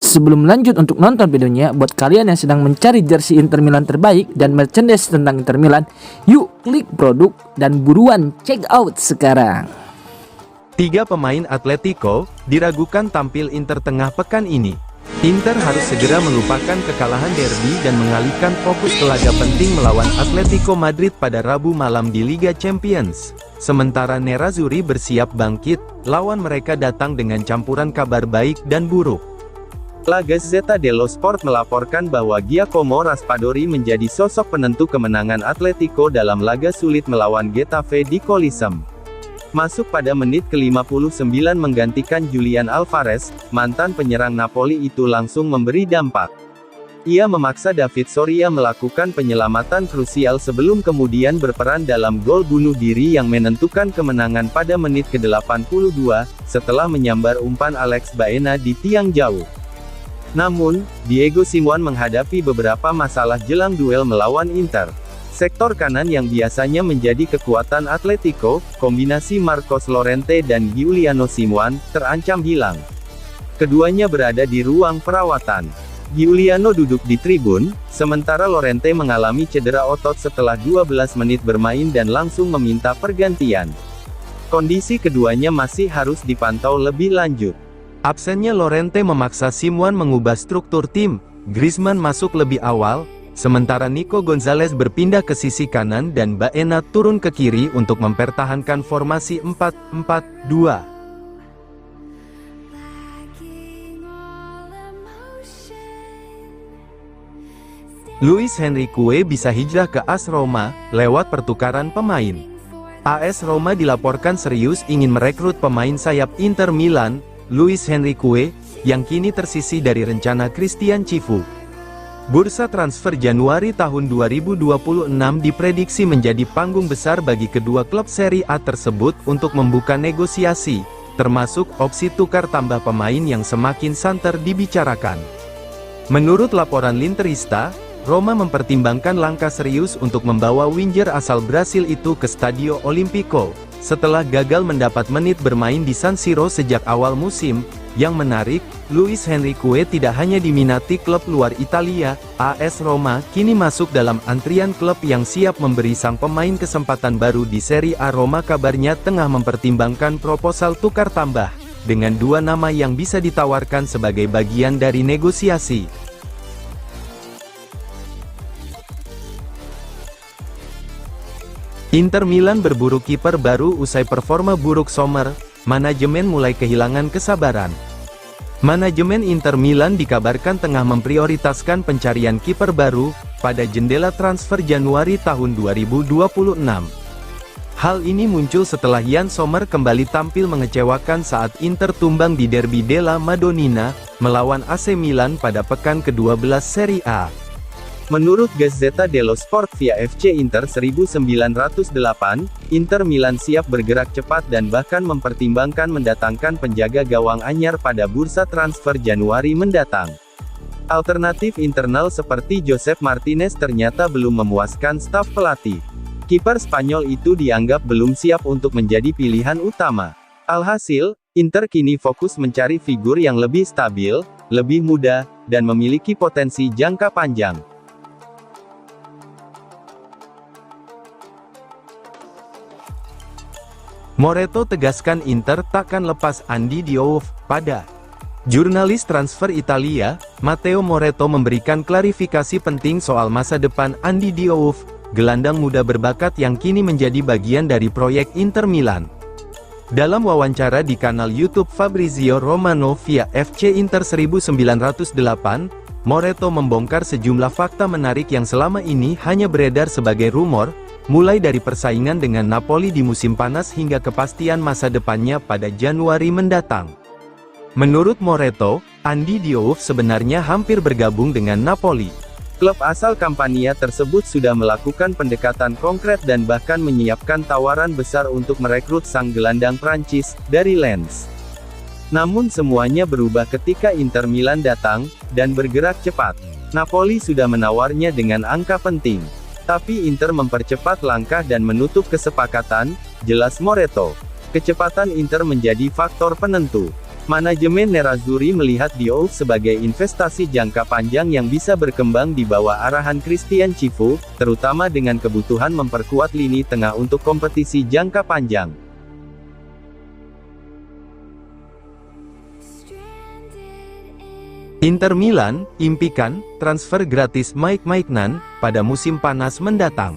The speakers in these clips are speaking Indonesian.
Sebelum lanjut untuk nonton videonya, buat kalian yang sedang mencari jersey Inter Milan terbaik dan merchandise tentang Inter Milan, yuk klik produk dan buruan check out sekarang. 3 pemain Atletico diragukan tampil Inter tengah pekan ini. Inter harus segera melupakan kekalahan derby dan mengalihkan fokus ke laga penting melawan Atletico Madrid pada Rabu malam di Liga Champions. Sementara Nerazzurri bersiap bangkit, lawan mereka datang dengan campuran kabar baik dan buruk. La Gazzetta dello Sport melaporkan bahwa Giacomo Raspadori menjadi sosok penentu kemenangan Atletico dalam laga sulit melawan Getafe di Coliseum. Masuk pada menit ke-59 menggantikan Julian Alvarez, mantan penyerang Napoli itu langsung memberi dampak. Ia memaksa David Soria melakukan penyelamatan krusial sebelum kemudian berperan dalam gol bunuh diri yang menentukan kemenangan pada menit ke-82, setelah menyambar umpan Alex Baena di tiang jauh. Namun, Diego Simeone menghadapi beberapa masalah jelang duel melawan Inter. Sektor kanan yang biasanya menjadi kekuatan Atletico, kombinasi Marcos Llorente dan Giuliano Simeone, terancam hilang. Keduanya berada di ruang perawatan. Giuliano duduk di tribun, sementara Llorente mengalami cedera otot setelah 12 menit bermain dan langsung meminta pergantian. Kondisi keduanya masih harus dipantau lebih lanjut. Absennya Llorente memaksa Simeone mengubah struktur tim. Griezmann masuk lebih awal, sementara Nico Gonzalez berpindah ke sisi kanan dan Baena turun ke kiri untuk mempertahankan formasi 4-4-2. Luis Henrique bisa hijrah ke AS Roma lewat pertukaran pemain. AS Roma dilaporkan serius ingin merekrut pemain sayap Inter Milan, Luis Henrique, yang kini tersisih dari rencana Christian Chivu. Bursa transfer Januari tahun 2026 diprediksi menjadi panggung besar bagi kedua klub Serie A tersebut untuk membuka negosiasi, termasuk opsi tukar tambah pemain yang semakin santer dibicarakan. Menurut laporan L'Interista, Roma mempertimbangkan langkah serius untuk membawa winger asal Brasil itu ke Stadio Olimpico, setelah gagal mendapat menit bermain di San Siro sejak awal musim. Yang menarik, Luis Henrique tidak hanya diminati klub luar Italia, AS Roma kini masuk dalam antrian klub yang siap memberi sang pemain kesempatan baru di Serie A. Roma kabarnya tengah mempertimbangkan proposal tukar tambah, dengan 2 nama yang bisa ditawarkan sebagai bagian dari negosiasi. Inter Milan berburu kiper baru usai performa buruk Sommer, manajemen mulai kehilangan kesabaran. Manajemen Inter Milan dikabarkan tengah memprioritaskan pencarian kiper baru, pada jendela transfer Januari tahun 2026. Hal ini muncul setelah Yann Sommer kembali tampil mengecewakan saat Inter tumbang di Derby della Madonnina, melawan AC Milan pada pekan ke-12 Serie A. Menurut Gazzetta dello Sport via FC Inter 1908, Inter Milan siap bergerak cepat dan bahkan mempertimbangkan mendatangkan penjaga gawang anyar pada bursa transfer Januari mendatang. Alternatif internal seperti Josep Martinez ternyata belum memuaskan staf pelatih. Kiper Spanyol itu dianggap belum siap untuk menjadi pilihan utama. Alhasil, Inter kini fokus mencari figur yang lebih stabil, lebih muda, dan memiliki potensi jangka panjang. Moretto tegaskan Inter takkan lepas Andy Diouf. Pada jurnalis transfer Italia, Matteo Moretto memberikan klarifikasi penting soal masa depan Andy Diouf, gelandang muda berbakat yang kini menjadi bagian dari proyek Inter Milan. Dalam wawancara di kanal YouTube Fabrizio Romano via FC Inter 1908, Moretto membongkar sejumlah fakta menarik yang selama ini hanya beredar sebagai rumor, mulai dari persaingan dengan Napoli di musim panas hingga kepastian masa depannya pada Januari mendatang. Menurut Moretto, Andy Diouf sebenarnya hampir bergabung dengan Napoli. Klub asal Campania tersebut sudah melakukan pendekatan konkret dan bahkan menyiapkan tawaran besar untuk merekrut sang gelandang Prancis, dari Lens. Namun semuanya berubah ketika Inter Milan datang, dan bergerak cepat. Napoli sudah menawarnya dengan angka penting. Tapi Inter mempercepat langkah dan menutup kesepakatan, jelas Moretto. Kecepatan Inter menjadi faktor penentu. Manajemen Nerazzurri melihat Dio sebagai investasi jangka panjang yang bisa berkembang di bawah arahan Christian Cifu, terutama dengan kebutuhan memperkuat lini tengah untuk kompetisi jangka panjang. Inter Milan impikan transfer gratis Mike Maignan pada musim panas mendatang.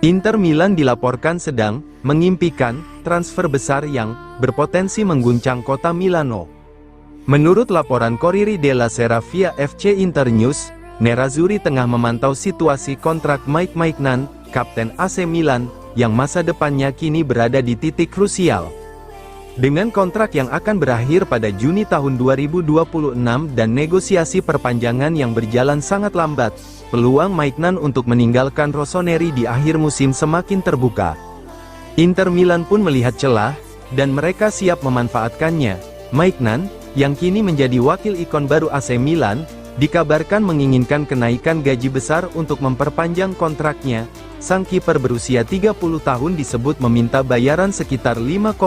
Inter Milan dilaporkan sedang mengimpikan transfer besar yang berpotensi mengguncang kota Milano. Menurut laporan Corriere della Sera via FC Internews, Nerazzurri tengah memantau situasi kontrak Mike Maignan, kapten AC Milan, yang masa depannya kini berada di titik krusial. Dengan kontrak yang akan berakhir pada Juni tahun 2026 dan negosiasi perpanjangan yang berjalan sangat lambat, peluang Maignan untuk meninggalkan Rossoneri di akhir musim semakin terbuka. Inter Milan pun melihat celah, dan mereka siap memanfaatkannya. Maignan, yang kini menjadi wakil ikon baru AC Milan, dikabarkan menginginkan kenaikan gaji besar untuk memperpanjang kontraknya. Sang kiper berusia 30 tahun disebut meminta bayaran sekitar 5,5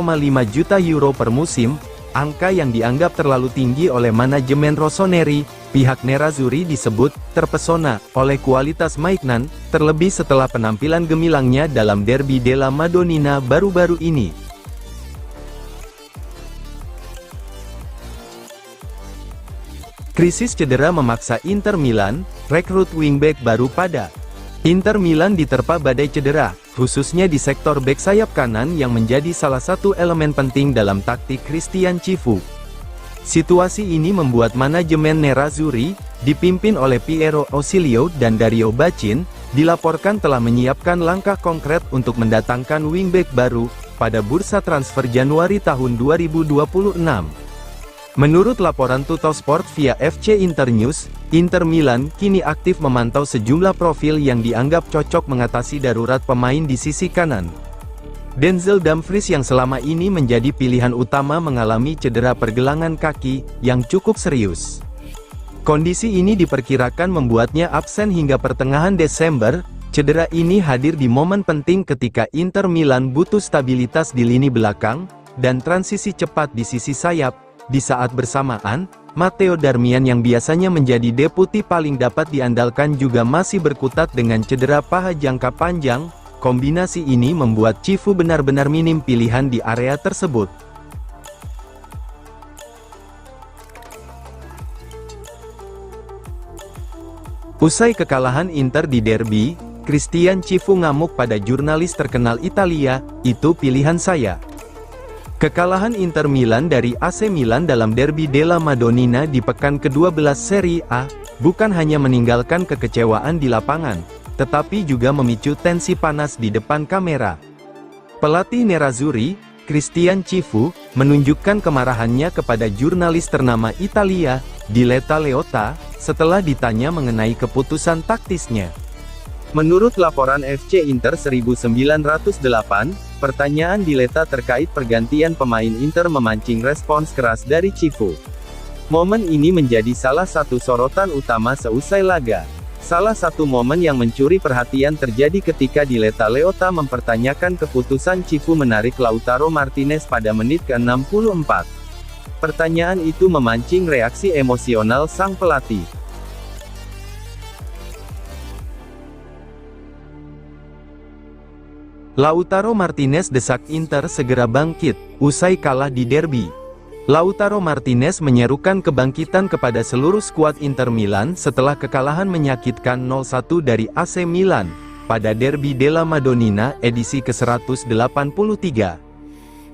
juta euro per musim, angka yang dianggap terlalu tinggi oleh manajemen Rossoneri. Pihak Nerazzurri disebut terpesona oleh kualitas Maignan, terlebih setelah penampilan gemilangnya dalam Derby della Madonnina baru-baru ini. Krisis cedera memaksa Inter Milan rekrut wingback baru pada Inter Milan diterpa badai cedera, khususnya di sektor bek sayap kanan yang menjadi salah satu elemen penting dalam taktik Christian Cifu. Situasi ini membuat manajemen Nerazzurri, dipimpin oleh Piero Ausilio dan Dario Bacin, dilaporkan telah menyiapkan langkah konkret untuk mendatangkan wingback baru pada bursa transfer Januari tahun 2026. Menurut laporan Tuttosport via FC Internews, Inter Milan kini aktif memantau sejumlah profil yang dianggap cocok mengatasi darurat pemain di sisi kanan. Denzel Dumfries yang selama ini menjadi pilihan utama mengalami cedera pergelangan kaki yang cukup serius. Kondisi ini diperkirakan membuatnya absen hingga pertengahan Desember. Cedera ini hadir di momen penting ketika Inter Milan butuh stabilitas di lini belakang dan transisi cepat di sisi sayap. Di saat bersamaan, Matteo Darmian yang biasanya menjadi deputi paling dapat diandalkan juga masih berkutat dengan cedera paha jangka panjang. Kombinasi ini membuat Cifu benar-benar minim pilihan di area tersebut. Usai kekalahan Inter di derby, Christian Cifu ngamuk pada jurnalis terkenal Italia, "Itu pilihan saya." Kekalahan Inter Milan dari AC Milan dalam Derby della Madonnina di pekan ke-12 Serie A, bukan hanya meninggalkan kekecewaan di lapangan, tetapi juga memicu tensi panas di depan kamera. Pelatih Nerazzurri, Christian Cifu, menunjukkan kemarahannya kepada jurnalis ternama Italia, Diletta Leotta, setelah ditanya mengenai keputusan taktisnya. Menurut laporan FC Inter 1908, pertanyaan Diletta terkait pergantian pemain Inter memancing respons keras dari Cifu. Momen ini menjadi salah satu sorotan utama seusai laga. Salah satu momen yang mencuri perhatian terjadi ketika Diletta Leotta mempertanyakan keputusan Cifu menarik Lautaro Martinez pada menit ke-64. Pertanyaan itu memancing reaksi emosional sang pelatih. Lautaro Martinez desak Inter segera bangkit, usai kalah di derby. Lautaro Martinez menyerukan kebangkitan kepada seluruh skuad Inter Milan setelah kekalahan menyakitkan 0-1 dari AC Milan, pada Derby della Madonnina edisi ke-183.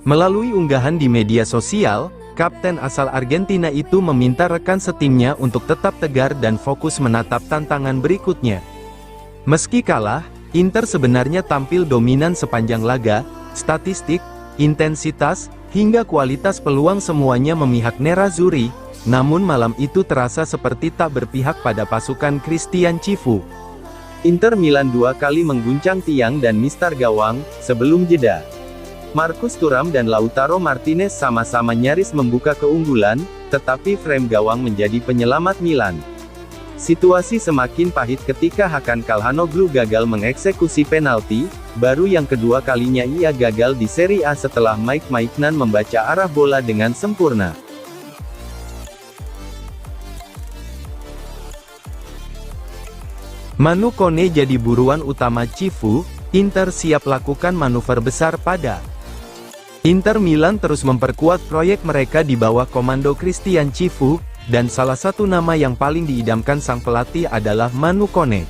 Melalui unggahan di media sosial, kapten asal Argentina itu meminta rekan setimnya untuk tetap tegar dan fokus menatap tantangan berikutnya. Meski kalah, Inter sebenarnya tampil dominan sepanjang laga, statistik, intensitas, hingga kualitas peluang semuanya memihak Nerazzurri, namun malam itu terasa seperti tak berpihak pada pasukan Christian Cifu. Inter Milan dua kali mengguncang tiang dan mistar gawang, sebelum jeda. Marcus Thuram dan Lautaro Martinez sama-sama nyaris membuka keunggulan, tetapi frame gawang menjadi penyelamat Milan. Situasi semakin pahit ketika Hakan Calhanoglu gagal mengeksekusi penalti, baru yang kedua kalinya ia gagal di Serie A setelah Mike Maignan membaca arah bola dengan sempurna. Manu Kone jadi buruan utama Cifu, Inter siap lakukan manuver besar pada. Inter Milan terus memperkuat proyek mereka di bawah komando Christian Cifu, dan salah satu nama yang paling diidamkan sang pelatih adalah Manu Kone.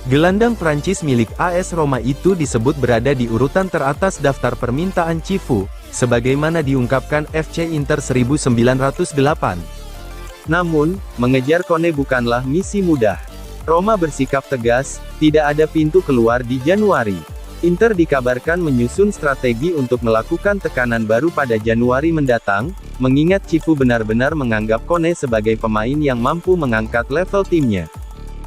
Gelandang Prancis milik AS Roma itu disebut berada di urutan teratas daftar permintaan Cifu, sebagaimana diungkapkan FC Inter 1908. Namun, mengejar Kone bukanlah misi mudah. Roma bersikap tegas, tidak ada pintu keluar di Januari. Inter dikabarkan menyusun strategi untuk melakukan tekanan baru pada Januari mendatang, mengingat Cifu benar-benar menganggap Kone sebagai pemain yang mampu mengangkat level timnya.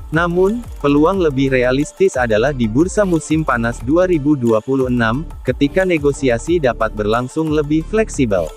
Namun, peluang lebih realistis adalah di bursa musim panas 2026, ketika negosiasi dapat berlangsung lebih fleksibel.